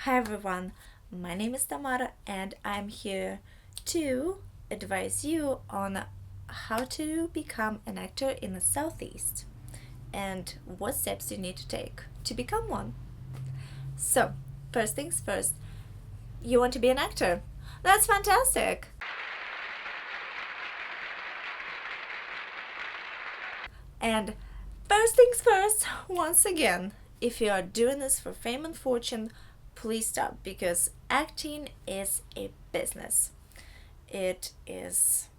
Hi everyone, my name is Tamara and I'm here to advise you on how to become an actor in the Southeast and what steps you need to take to become one. So, first things first, you want to be an actor? That's fantastic! And first things first, once again, if you are doing this for fame and fortune, please stop because acting is a business. It is,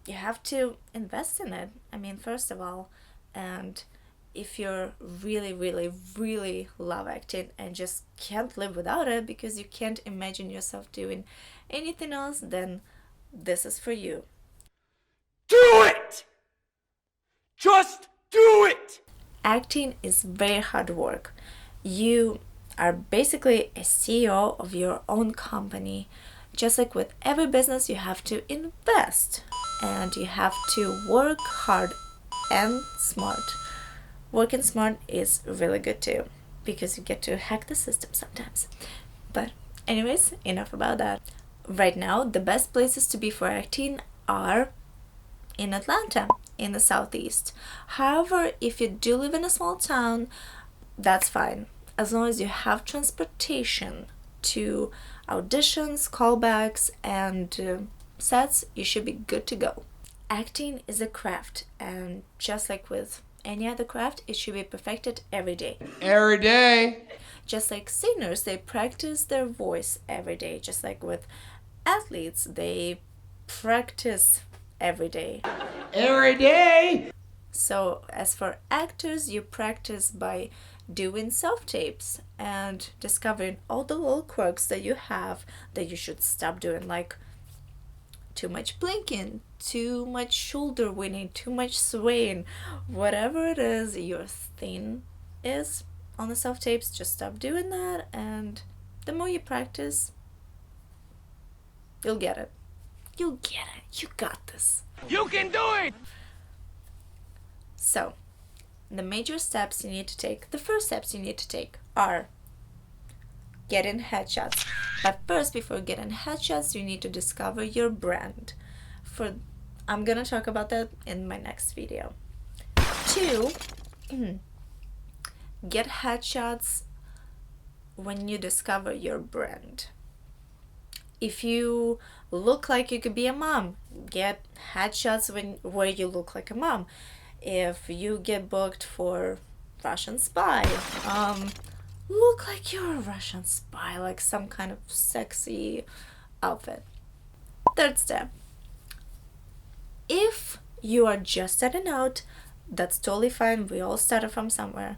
you have to invest in it. First of all, and if you're really love acting and just can't live without it because you can't imagine yourself doing anything else, then this is for you. Do it! Just do it! Acting is very hard work. You are basically a CEO of your own company. Just like with every business, you have to invest and you have to work hard and smart. Working smart is really good too because you get to hack the system sometimes. But, anyways, enough about that. Right now, the best places to be for acting are in Atlanta, in the Southeast. However, if you do live in a small town, that's fine. As long as you have transportation to auditions, callbacks, and sets, you should be good to go. Acting is a craft, and just like with any other craft, it should be perfected every day. Every day. Just like singers, they practice their voice every day. Just like with athletes, they practice every day. Every day. So, as for actors, you practice by doing self tapes and discovering all the little quirks that you have that you should stop doing, like too much blinking, too much shoulder winning, too much swaying, whatever it is your thing is on the self tapes, just stop doing that. And the more you practice, you'll get it. You'll get it. You got this. You can do it! So, the major steps you need to take, the first steps you need to take are getting headshots. But first, before getting headshots, you need to discover your brand. I'm gonna talk about that in my next video. 2, get headshots when you discover your brand. If you look like you could be a mom, get headshots where you look like a mom. If you get booked for Russian spy, look like you're a Russian spy, like some kind of sexy outfit. Third step, if you are just starting out, that's totally fine. We all started from somewhere.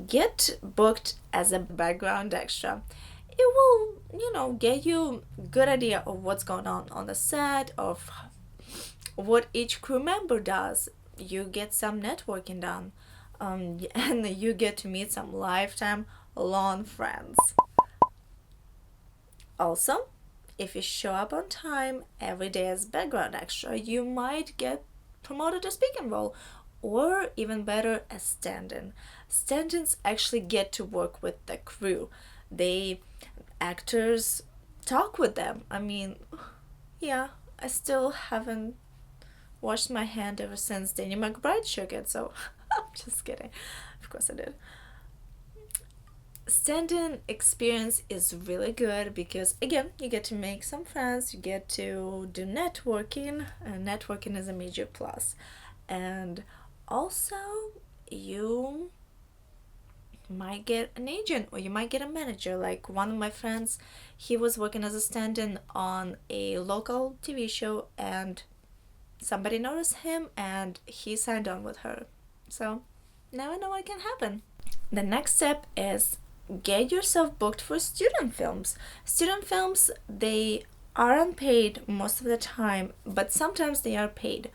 Get booked as a background extra. It will, get you a good idea of what's going on the set, of what each crew member does. You get some networking done, and you get to meet some lifetime long friends. Also, if you show up on time every day as background extra, you might get promoted to speaking role, or even better, as stand-in. Stand-ins actually get to work with the crew. Actors talk with them. Yeah, I still haven't washed my hand ever since Danny McBride shook it, so I'm just kidding. Of course I did. Stand-in experience is really good because, again, you get to make some friends, you get to do networking, and networking is a major plus. And also, you might get an agent or you might get a manager. Like one of my friends, he was working as a stand-in on a local TV show, and somebody noticed him and he signed on with her. So now I know what can happen. The next step is get yourself booked for student films. Student films, they are unpaid most of the time, but sometimes they are paid.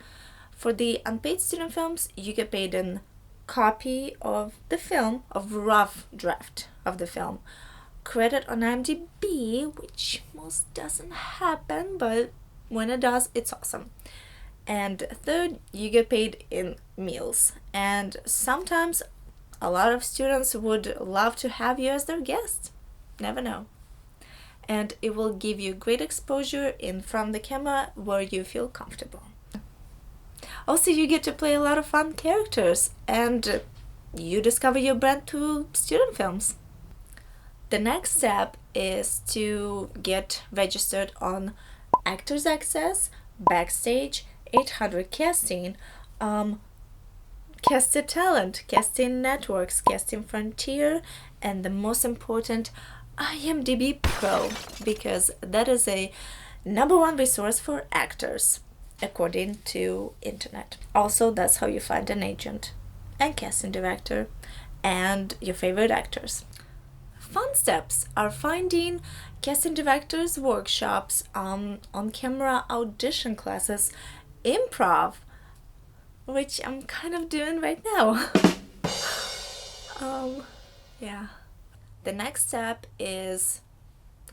For the unpaid student films, you get paid in copy of the film, of rough draft of the film, credit on IMDb, which most doesn't happen, but when it does, it's awesome. And third, you get paid in meals. And sometimes a lot of students would love to have you as their guest. Never know. And it will give you great exposure in front of the camera where you feel comfortable. Also, you get to play a lot of fun characters, and you discover your brand through student films. The next step is to get registered on Actors Access, Backstage, 800 Casting, Casted Talent, Casting Networks, Casting Frontier, and the most important, IMDb Pro, because that is a #1 resource for actors, according to internet. Also, that's how you find an agent and casting director and your favorite actors. Fun steps are finding casting directors workshops, on-camera audition classes, improv, which I'm kind of doing right now. Yeah. The next step is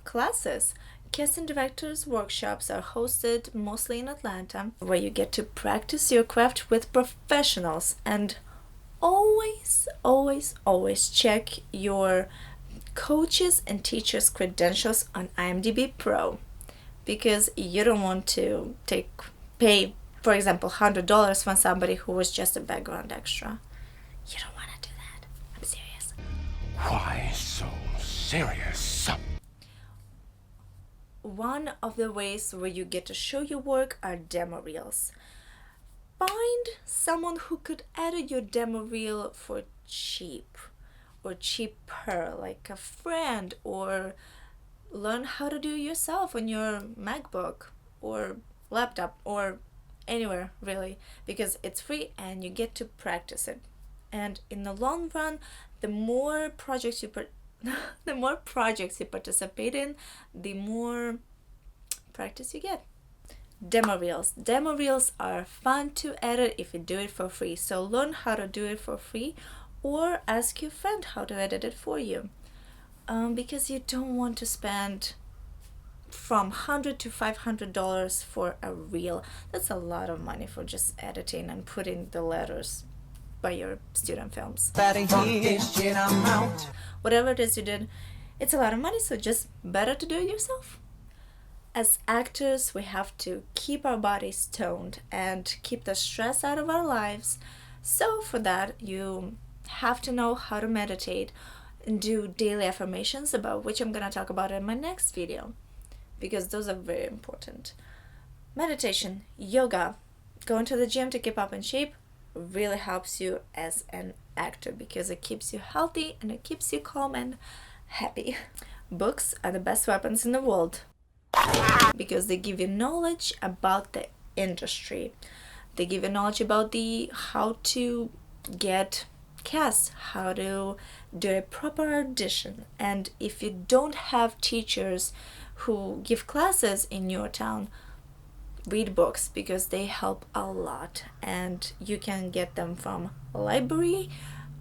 classes. Casting directors workshops are hosted mostly in Atlanta, where you get to practice your craft with professionals, and always, always, always check your coaches and teachers' credentials on IMDb Pro, because you don't want to pay, for example, $100 from somebody who was just a background extra. You don't want to do that. I'm serious. Why so serious? One of the ways where you get to show your work are demo reels. Find someone who could edit your demo reel for cheap or cheaper, like a friend, or learn how to do it yourself on your MacBook or laptop or anywhere really, because it's free and you get to practice it. And in the long run, the more projects you participate in, the more practice you get. Demo reels. Demo reels are fun to edit if you do it for free. So learn how to do it for free, or ask your friend how to edit it for you. Because you don't want to spend from $100 to $500 for a reel. That's a lot of money for just editing and putting the letters by your student films. Whatever it is you did, it's a lot of money, so just better to do it yourself. As actors, we have to keep our bodies toned and keep the stress out of our lives. So for that, you have to know how to meditate and do daily affirmations, about which I'm going to talk about in my next video, because those are very important. Meditation, yoga, going to the gym to keep up in shape really helps you as an actor, because it keeps you healthy and it keeps you calm and happy. Books are the best weapons in the world, because they give you knowledge about the industry. They give you knowledge about how to get cast, how to do a proper audition. And if you don't have teachers who give classes in your town, read books, because they help a lot, and you can get them from library,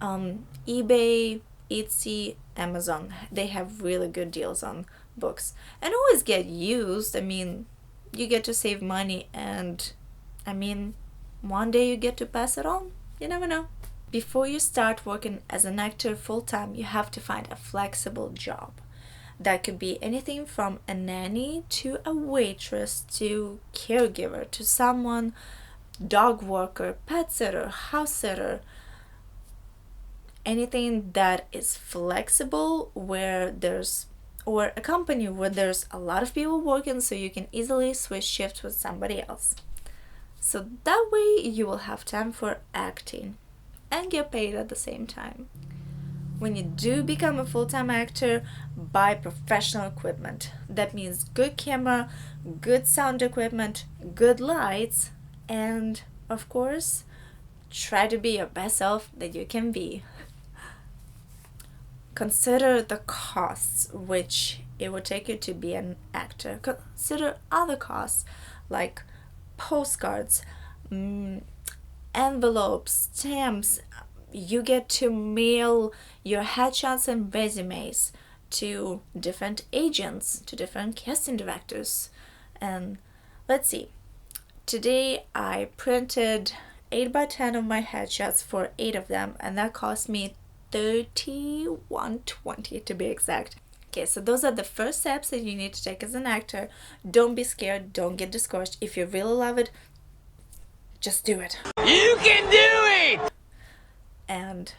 eBay, Etsy, Amazon. They have really good deals on books, and always get used. I mean, you get to save money, and I mean, one day you get to pass it on. You never know. Before you start working as an actor full-time, you have to find a flexible job. That could be anything from a nanny to a waitress to caregiver to someone, dog walker, pet sitter, house sitter. Anything that is flexible, or a company where there's a lot of people working, so you can easily switch shifts with somebody else. So that way you will have time for acting and get paid at the same time. When you do become a full-time actor, buy professional equipment. That means good camera, good sound equipment, good lights, and of course, try to be your best self that you can be. Consider the costs which it would take you to be an actor. Consider other costs like postcards, envelopes, stamps. You get to mail your headshots and resumes to different agents, to different casting directors. And let's see, today I printed 8x10 of my headshots for 8 of them, and that cost me $31.20 to be exact. Okay, so those are the first steps that you need to take as an actor. Don't be scared, don't get discouraged. If you really love it, just do it. You can do it! And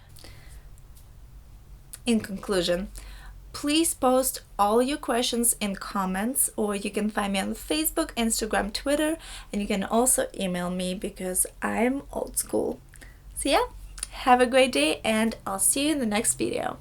in conclusion, please post all your questions in comments, or you can find me on Facebook, Instagram, Twitter, and you can also email me because I'm old school. So yeah, have a great day and I'll see you in the next video.